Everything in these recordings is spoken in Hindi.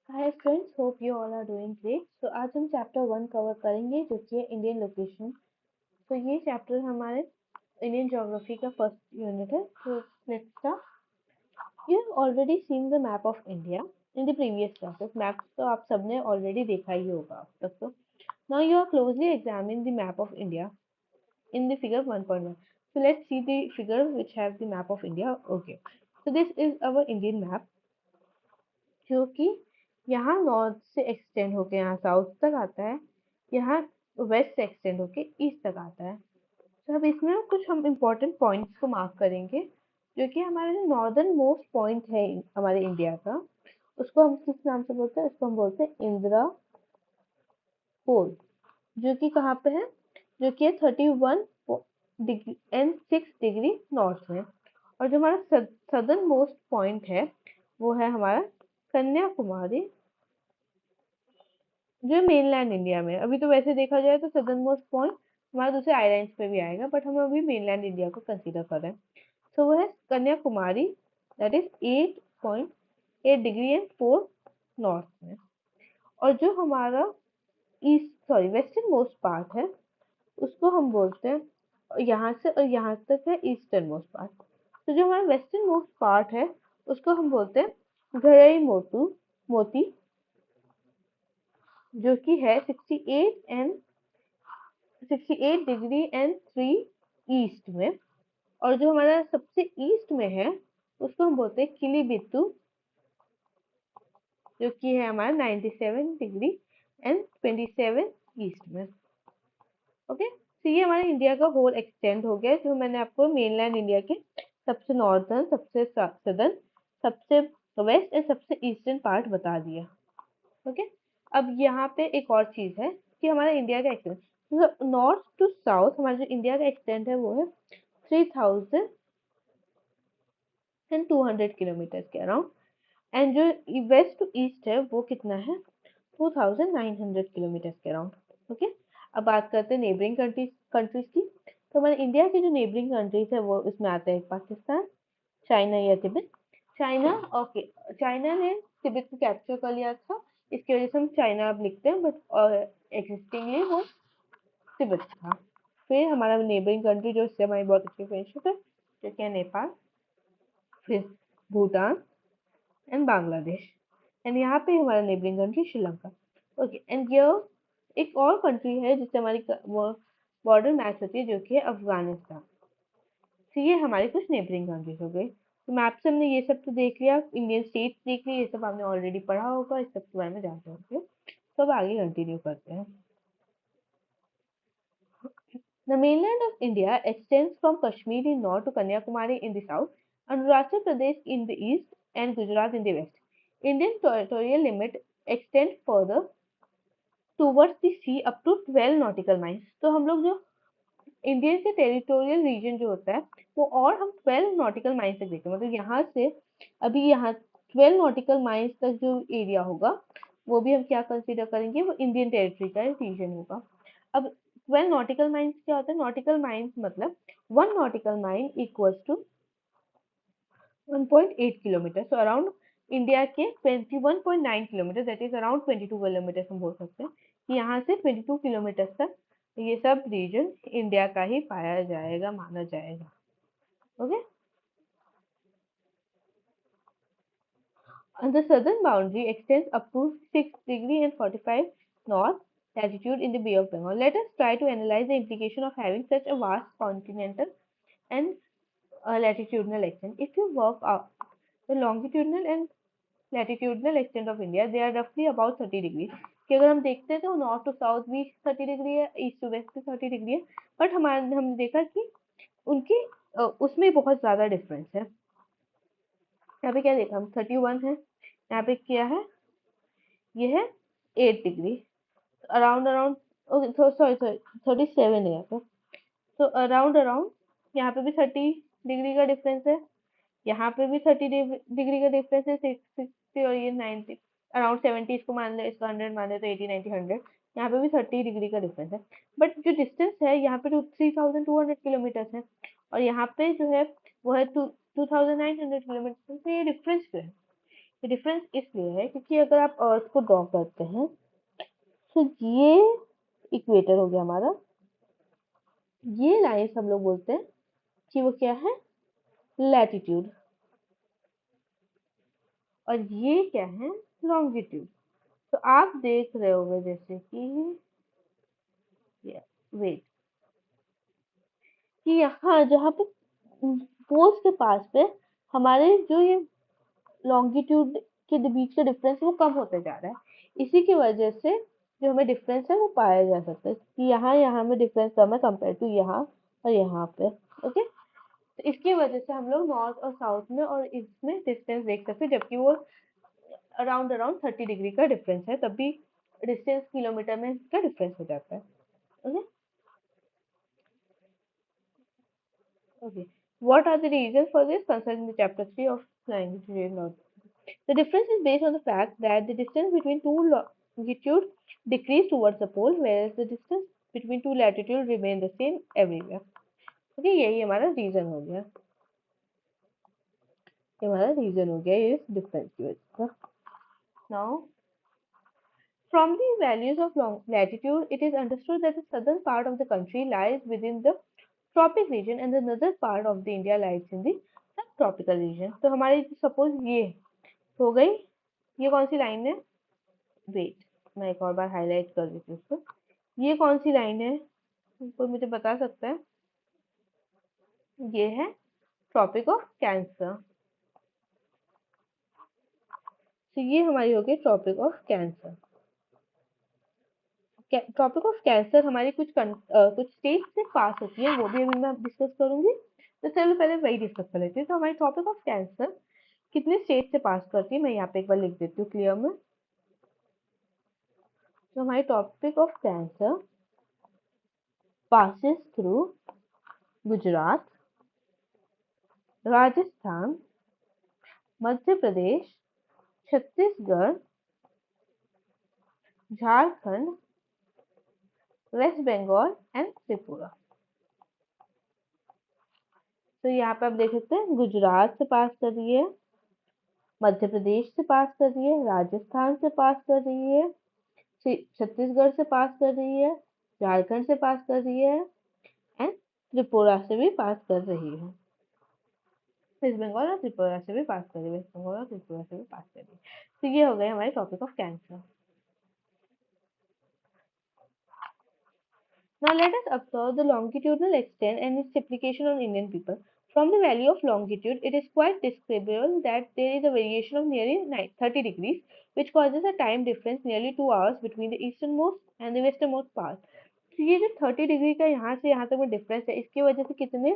Hi friends, hope you all are doing great. So आज हम चैप्टर 1 कवर करेंगे जो कि है इंडियन लोकेशन। तो ये चैप्टर हमारे इंडियन ज्योग्राफी का फर्स्ट यूनिट है। तो let's start. You have already seen the map of India in the previous classes. Map तो आप सबने ऑलरेडी देखा ही होगा अब तक। तो now you are closely examine the map of India in the figure 1.1. So let's see the figures which have the map of India. Okay, so this is our Indian map जो कि यहाँ नॉर्थ से एक्सटेंड होके यहाँ साउथ तक आता है, यहाँ वेस्ट से एक्सटेंड होके ईस्ट तक आता है। तो अब इसमें कुछ हम इम्पोर्टेंट पॉइंट्स को मार्क करेंगे जो कि हमारा जो नॉर्दर्न मोस्ट पॉइंट है हमारे इंडिया का, उसको हम किस नाम से बोलते हैं? उसको हम बोलते हैं इंदिरा पोल, जो कि कहाँ पे है? जो कि है 31.6 डिग्री नॉर्थ में। और जो हमारा सदर्न मोस्ट पॉइंट है वो है हमारा कन्याकुमारी, जो मेनलैंड इंडिया में। अभी तो वैसे देखा जाए तो सदर्न मोस्ट पॉइंट हमारा दूसरे आइलैंड्स पे भी आएगा, बट हम अभी मेनलैंड इंडिया को कंसीडर कर रहे हैं। तो वो है Kanyakumari, that is 8.8 degree and 4 north में। और जो हमारा east sorry western most part है उसको हम बोलते हैं, यहाँ से और यहाँ तक है ईस्टर्न मोस्ट पार्ट। तो जो हमारा वेस्टर्न मोस्ट पार्ट है उसको हम बोलते हैं घरई मोती, जो कि है 68 डिग्री एंड 3 ईस्ट में। और जो हमारा सबसे ईस्ट में है उसको हम बोलते हैं किलीबित्तू, जो कि है हमारा 97 डिग्री एंड 27 ईस्ट में। ओके, तो ये हमारा इंडिया का होल एक्सटेंड हो गया, जो मैंने आपको मेनलैंड इंडिया के सबसे नॉर्दर्न, सबसे सदर्न, सबसे वेस्ट एंड सबसे ईस्टर्न पार्ट बता दिया। ओके, अब यहाँ पे एक और चीज है कि हमारा इंडिया का एक्सटेंड नॉर्थ टू साउथ, हमारा जो इंडिया का एक्सटेंड है वो है 3200 किलोमीटर के अराउंड। एंड जो वेस्ट टू ईस्ट है वो कितना है? 2900 किलोमीटर के अराउंड। ओके, अब बात करते हैं नेबरिंग कंट्रीज की। तो हमारे इंडिया की जो नेबरिंग कंट्रीज है वो इसमें आते हैं पाकिस्तान, चाइना या तिब्बत। चाइना, ओके, चाइना ने तिब्बत को कैप्चर कर लिया था, इसकी वजह से हम चाइना अब लिखते हैं, बट एग्जिस्टिंगली वो तिब्बत था। फिर हमारा नेबरिंग कंट्री जो इससे हमारी बहुत अच्छी फ्रेंडशिप है, जो कि है नेपाल, फिर भूटान एंड बांग्लादेश। एंड यहाँ पे हमारा neighbouring country Sri Lanka. Okay, and ये एक और कंट्री है जिससे हमारी बॉर्डर मैच होती है, जो कि है अफगानिस्तान। तो ये हमारी कुछ नेबरिंग कंट्रीज हो गई। तो मैप से हमने ये सब तो देख लिया, इंडियन स्टेट्स देख ली, ये सब आपने ऑलरेडी पढ़ा होगा, इस सब के बारे में जानते होंगे। तो अब आगे कंटिन्यू करते हैं। The mainland of India extends from Kashmir in north to Kanyakumari in the south, Arunachal Pradesh in the east, and Gujarat in the west. Indian territorial limit extend further towards the sea up to 12 nautical miles. तो हम लोग जो इंडियन के टेरिटोरियल रीजन जो होता है वो और हम 12 नॉटिकल माइल्स तक देखते हैं, मतलब यहाँ से अभी यहाँ 12 नॉटिकल माइल्स तक जो एरिया होगा वो भी हम क्या कंसीडर करेंगे? वो इंडियन टेरिटरी का रीजन होगा। अब 12 नॉटिकल माइल्स क्या होता है? नॉटिकल माइल्स मतलब 1 nautical mile equals to 1.8 kilometre. So around India के 21.9 kilometre, that is around 22 kilometre हम बोल सकते हैं कि यहाँ से 22 किलोमीटर तक ये सब रीजन इंडिया का ही पाया जाएगा, माना जाएगा। Okay, and the southern boundary extends up to 6 degree and 45 north latitude in the Bay of Bengal. Let us try to analyze the implication of having such a vast continental and latitudinal extent. If you work out the longitudinal and latitudinal extent of India, they are roughly about 30 degree. कि अगर हम देखते हैं तो नॉर्थ टू साउथ भी 30 डिग्री है, ईस्ट टू वेस्ट भी 30 डिग्री है, बट हमारे हमने देखा कि उनकी उसमें बहुत ज्यादा डिफरेंस है। यहाँ पे क्या देखा हम? 31 है, यहाँ पे क्या है? ये है 8 degree, around around, sorry sorry 37 है यहाँ पे। तो अराउंड अराउंड यहाँ पे भी 30 डिग्री का डिफरेंस है, यहाँ पे भी 30 डिग्री का डिफरेंस है। 60 और ये 90, अराउंड 70 इसको मान ले, इसको 100 मान ले तो 80 90 100, यहाँ पे भी 30 डिग्री का डिफरेंस है। बट जो डिस्टेंस है यहाँ पे 3200 किलोमीटर है, और यहाँ पे जो है वो है 2900 किलोमीटर। तो ये डिफरेंस क्यों है? डिफरेंस इसलिए है क्योंकि अगर आप अर्थ को ड्रॉ करते हैं तो ये इक्वेटर हो गया हमारा, ये लाइन हम लोग बोलते हैं कि वो क्या है, लैटिट्यूड, और ये क्या है, लॉन्गिट्यूड। तो आप देख रहे होंगे जैसे कि वेट कि यहाँ जहाँ पे पोल्स के पास पे हमारे जो ये लॉन्गिट्यूड के बीच का डिफरेंस वो कम होते जा रहा है, इसी की वजह से जो हमें डिफरेंस है वो पाया जा सकता है कि यहाँ यहाँ में डिफरेंस कम है कंपेयर टू यहाँ और यहाँ पे। ओके, तो इसकी वजह से हम लोग नॉर्थ और साउथ में और इसमें डिस्टेंस देख सकते हैं, जबकि वो अराउंड अराउंड 30 डिग्री का डिफरेंस है, तब भी डिस्टेंस किलोमीटर में इसका डिफरेंस हो जाता है। Okay okay, what are the reasons for this concerned in the chapter 3 of language? The difference is based on the fact that the distance between two longitudes decrease towards the pole, whereas the distance between two latitudes remain the same everywhere. Okay, यही हमारा रीजन हो गया, ये हमारा रीजन हो गया इस डिफरेंस की वजह से। Now, from the values of latitude, it is understood that the southern part of the country lies within the tropic region and the northern part of the India lies in the subtropical region. तो हमारी सपोज ये हो गई, ये कौन सी लाइन है, वेट मैं एक और बार हाईलाइट कर देती हूँ उसको, ये कौन सी लाइन है, कोई मुझे बता सकता है, ये है ट्रॉपिक ऑफ कैंसर। तो ये हमारी हो गई Tropic of Cancer. Tropic of Cancer हमारी कुछ स्टेट से पास होती है, वो भी अभी मैं डिस्कस करूंगी। तो चलो पहले वही डिस्कस कर लेते हैं। तो हमारी ट्रॉपिक ऑफ कैंसर कितने स्टेट से पास करती है, मैं यहाँ पे एक बार लिख देती हूँ क्लियर में। तो हमारी Tropic of Cancer passes through Gujarat, Rajasthan, Madhya Pradesh, Chhattisgarh, Jharkhand, West Bengal and Tripura. तो यहाँ पे आप देख सकते हैं गुजरात से पास कर रही है, मध्य प्रदेश से पास कर रही है, राजस्थान से पास कर रही है, छत्तीसगढ़ से पास कर रही है, झारखंड से पास कर रही है एंड त्रिपुरा से भी पास कर रही है। वेस्ट बंगाल और त्रिपुरा से भी पास कर रही है, वेस्ट बंगाल और त्रिपुरा से भी पास कर रही है। तो ये हो गए हमारे topic of cancer. Now let us observe the longitudinal extent and its application on Indian people. From the value of longitude, it is quite discoverable that there is a variation of nearly 30 degrees, which causes a time difference nearly 2 hours between the easternmost and the westernmost part. तो ये जो 30 डिग्री का यहाँ से यहाँ तक में डिफरेंस है, इसकी वजह से कितने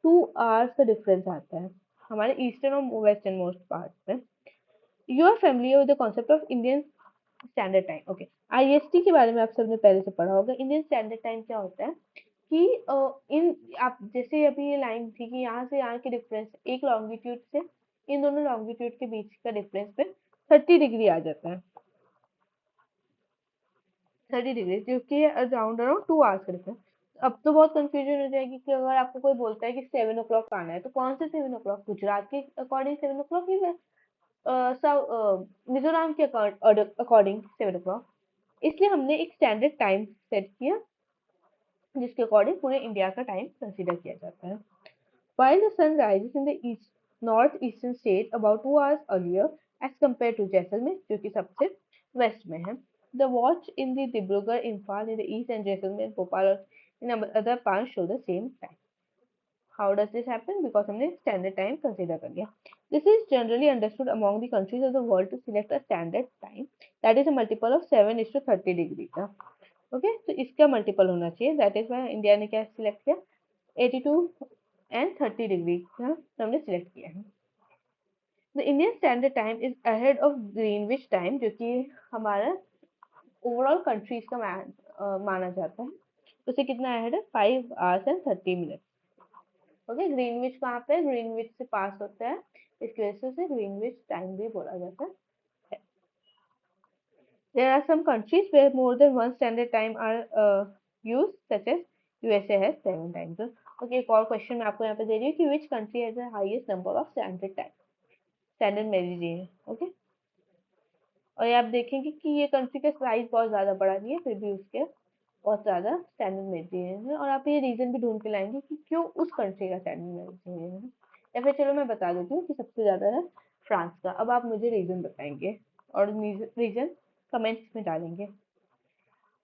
2 आवर्स का डिफरेंस आता है हमारे ईस्टर्न और वेस्टर्न मोस्ट पार्ट में। You are familiar with the concept of Indian standard time. Okay, IST के बारे में आप सबने पहले से पढ़ा होगा। इंडियन स्टैंडर्ड टाइम क्या होता है कि इन आप जैसे अभी ये लाइन थी कि यहाँ से यहाँ की डिफरेंस एक लॉन्गिट्यूड से इन दोनों लॉन्गिट्यूड के बीच का डिफरेंस पे 30 डिग्री आ जाता है, 30 डिग्री, जो कि अराउंड अराउंड 2 आवर्स का डिफरेंस। अब तो बहुत कंफ्यूजन हो जाएगी कि अगर आपको कोई बोलता है कि 7 ओ क्लॉक आना है, तो कौन से 7 ओ क्लॉक, गुजरात के अकॉर्डिंग 7 ओ क्लॉक ही मिजोरम के अकॉर्डिंग 7 ओ क्लॉक। इसलिए हमने एक स्टैंडर्ड टाइम सेट किया जिसके अकॉर्डिंग पूरे इंडिया का टाइम कंसीडर किया जाता है। While the sun rises in the east northeastern state about 2 hours earlier as compared to Jaisalmer जो कि सबसे वेस्ट में है, the watch in the Dibrugarh, Imphal in the east and Jaisalmer, Bhopal in other parts show the same time. How does this happen? Because हमने standard time consider कर लिया. This is generally understood among the countries of the world to select a standard time that is a multiple of 7:30 degree का. ओके, तो इसका मल्टीपल होना चाहिए, दैट इज वाई इंडिया ने क्या सिलेक्ट किया, 82 एंड 30 डिग्री का हमने सिलेक्ट किया है। The Indian standard time is ahead of Greenwich time, जो कि हमारा ओवरऑल कंट्रीज का माना जाता है। उसे कितना अहेड है, 5 hours and 30 minute. Okay, Greenwich कहाँ पे, ग्रीनविच से पास होता है, इसकी वजह से उसे ग्रीनविच टाइम भी बोला जाता है। There are some countries where more than one standard time are used, such as USA has 7 time zones. Okay, एक और क्वेश्चन मैं आपको यहाँ पे दे रही हूँ कि which country has the highest number of standard time, standard meridian. Okay, और ये आप देखेंगे कि ये कंट्री का साइज बहुत ज़्यादा बड़ा नहीं है, फिर भी उसके बहुत ज़्यादा स्टैंडर्ड मेडिटेरियन है, और आप ये रीज़न भी ढूंढ के लाएंगे कि क्यों उस कंट्री का स्टैंडर्ड मेडिटेरियन है। या फिर चलो मैं बता देती हूँ कि सबसे ज़्यादा है फ्रांस का। अब आप मुझे रीज़न बताएंगे और रीज़न कमेंट्स में डालेंगे।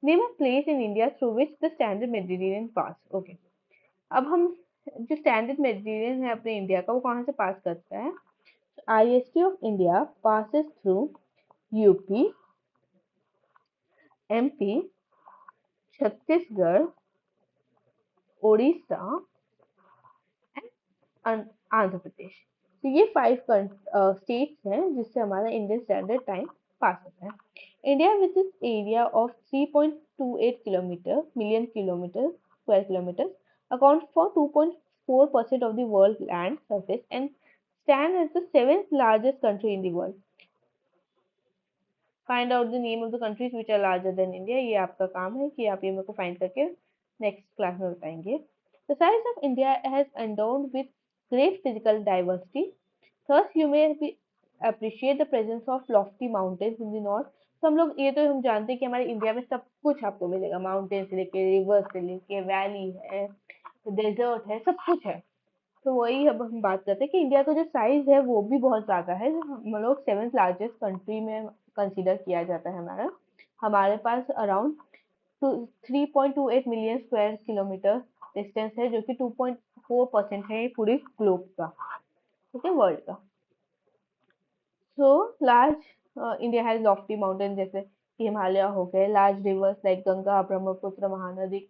Name a place in India through which the standard Mediterranean pass. Okay, अब हम जो स्टैंडर्ड मेडिटेरियन है अपने इंडिया का, वो कहाँ से पास करता है? IST of India passes through UP, MP, Chhattisgarh, Orissa and Andhra Pradesh. तो ये 5 स्टेट्स हैं जिससे हमारा इंडियन स्टैंडर्ड टाइम पास होता है। India with its area of 3.28 kilometre million kilometre square kilometre account for 2.4% of the world land surface and stand as the 7th largest country in the world. Find out the name of the countries which are larger than India. ये आपका काम है कि आप ये मेरे को फाइंड करके नेक्स्ट क्लास में बताएंगे। The size of India has endowed with great physical diversity. Thus you may be appreciate the presence of lofty mountains in the north। तो हम लोग ये तो हम जानते हैं कि हमारे इंडिया में सब कुछ आपको मिलेगा, माउंटेन से लेके रिवर से लेके वैली है, डेजर्ट है, सब कुछ है। तो वही अब हम बात करते हैं कि इंडिया का जो साइज है वो भी बहुत ज़्यादा है, जो हम लोग 7th लार्जेस्ट कंट्री में कंसीडर किया जाता है। हमारे पास around 3.28 million square kilometre distance है, जो कि 2.4% है पूरे ग्लोब का, ठीक है, वर्ल्ड का। So large India has Lofty mountain जैसे कि हिमालय हो गए, large reverse like Ganga, Brahmaputra, Mahanadi,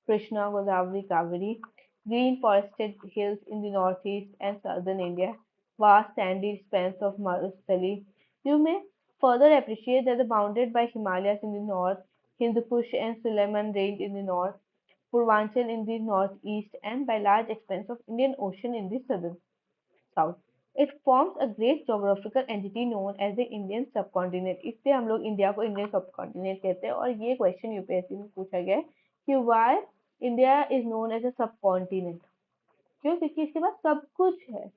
Krishna, Godavari, Kaveri, green forested hills in the northeast and southern India, vast sandy expanse of Marustali. You may further appreciate that they're bounded by Himalayas in the north, Hindu Kush and Suleiman Range in the north, Purvanchal in the northeast, and by large expanse of Indian Ocean in the southern south. It forms a great geographical entity known as the Indian subcontinent. इससे हम लोग इंडिया को इंडियन सबकॉन्टिनेंट कहते हैं। और ये क्वेश्चन यूपीएससी में पूछा गया है कि why India is known as a subcontinent. क्यों? क्योंकि इसके पास सब कुछ है।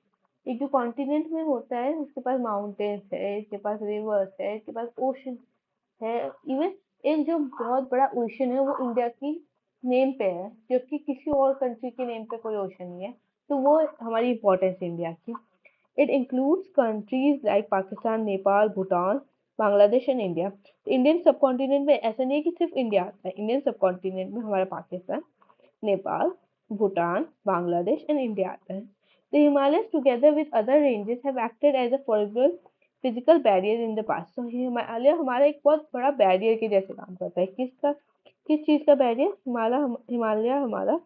एक जो कॉन्टिनेंट में होता है उसके पास माउंटेन्स है, इसके पास रिवर्स है, इसके पास ओशन है। इवन एक जो बहुत बड़ा ओशन है वो इंडिया की नेम पे है, जबकि किसी और कंट्री के नेम पे कोई ओशन नहीं है। तो वो हमारी इंपॉर्टेंस है इंडिया की। It includes countries like Pakistan, Nepal, Bhutan, Bangladesh and India. Indian subcontinent में ऐसा नहीं है कि सिर्फ इंडिया आता है, इंडियन सबकॉन्टिनेंट में हमारा Pakistan, Nepal, Bhutan, Bangladesh, and India आता है। The Himalayas, together with other ranges, have acted as a formidable physical barrier in the past. So Himalaya हमारा एक बहुत बड़ा बैरियर के जैसे काम करता है। किस चीज का बैरियर? हिमालय हमारा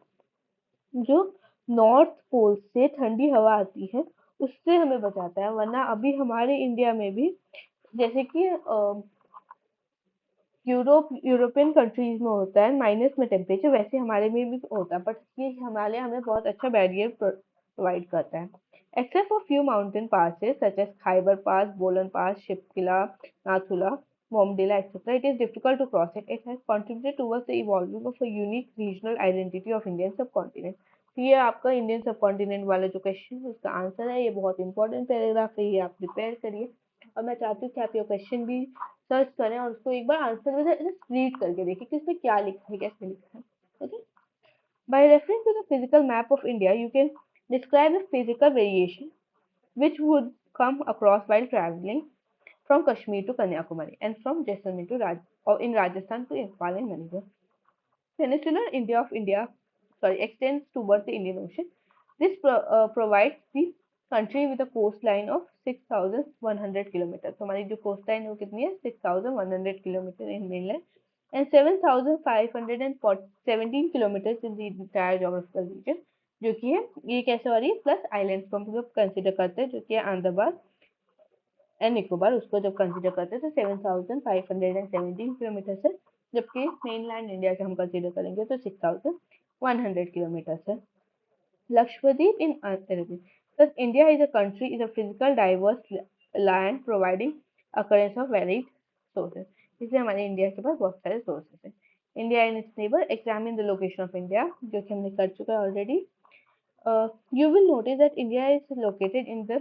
जो नॉर्थ पोल से ठंडी हवा आती है उससे हमें बचाता है। वरना अभी हमारे इंडिया में भी जैसे कि यूरोपियन कंट्रीज में होता है माइनस में टेम्परेचर, वैसे हमारे में भी होता है, बट ये हिमालय हमें बहुत अच्छा बैरियर प्रोवाइड करता है। Except for few mountain passes such as Khyber Pass, Bolan Pass, Shipkila, Nathula, Bombdila, etc., it is difficult to cross it. It has contributed towards the evolving of a unique regional identity of Indian subcontinent. तो ये आपका इंडियन सबकॉन्टिनेंट वाला जो क्वेश्चन है उसका आंसर है। ये बहुत इंपॉर्टेंट पैराग्राफ है, ये आप प्रिपेयर करिए। और मैं चाहती हूँ कि आप ये क्वेश्चन भी सर्च करें और उसको एक बार आंसर में से रीड करके देखिए कि इसमें क्या लिखा है, कैसे लिखा है। Okay, by referring to the physical map of India, you can describe the physical variation which would come across while traveling from Kashmir to Kanyakumari and from Jaisalmer to or in Rajasthan to Impal and Manipur. Peninsular India extends towards the Indian Ocean. This provides the country with a coastline of 6,100 kilometers. So हमारी जो coastline है वो कितनी है? 6,100 kilometers in mainland and 7,517 kilometers in the entire geographical region, जो कि है ये कैसे हो रही है? प्लस आइलैंड्स को हम लोग कंसिडर करते हैं, जो कि है अंडमान एंड निकोबार, उसको जब कंसिडर करते हैं तो 7,517 किलोमीटर है, जबकि मेनलैंड इंडिया के हम कंसिडर करेंगे तो 6,100 किलोमीटर है। Lakshadweep in Arabic. Thus, India is a country, is a physical diverse land providing occurrence of varied sources. इसलिए हमारे इंडिया के पास बहुत सारे सोर्सेस हैं। India and it's neighbour, examine the location of India, जो कि हमने कर चुका है already. You will notice that India is located in the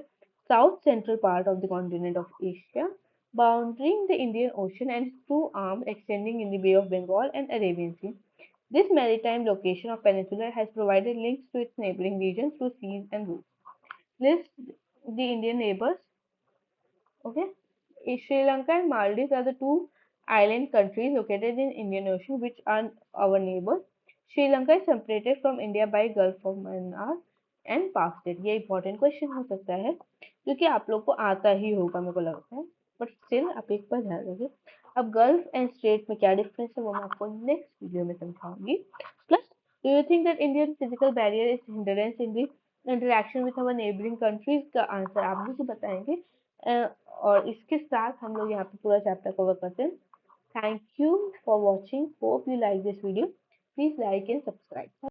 south central part of the continent of Asia. bounding the Indian Ocean and its two arms extending in the Bay of Bengal and Arabian Sea. This maritime location of peninsula has provided links to its neighboring regions through seas and routes. List the Indian neighbors. Okay, Sri Lanka and Maldives are the two island countries located in Indian Ocean which are our neighbors. Sri Lanka is separated from India by Gulf of Myanmar and Pak Strait. ये important question हो सकता है जो कि आप लोग को आता ही होगा मेरे को लगता है, बट स्टिल आप एक बार ध्यान रखिए. अब गल्फ एंड स्ट्रेट में क्या डिफरेंस है वो मैं आपको नेक्स्ट वीडियो में समझाऊंगी. Plus do you think that Indian physical barrier is hindrance in the interaction with our neighbouring countries का आंसर आप मुझे बताएंगे. और इसके साथ हम लोग यहाँ पे पूरा चैप्टर कवर करते हैं. Thank you for watching. Hope you like this video. Please like and subscribe.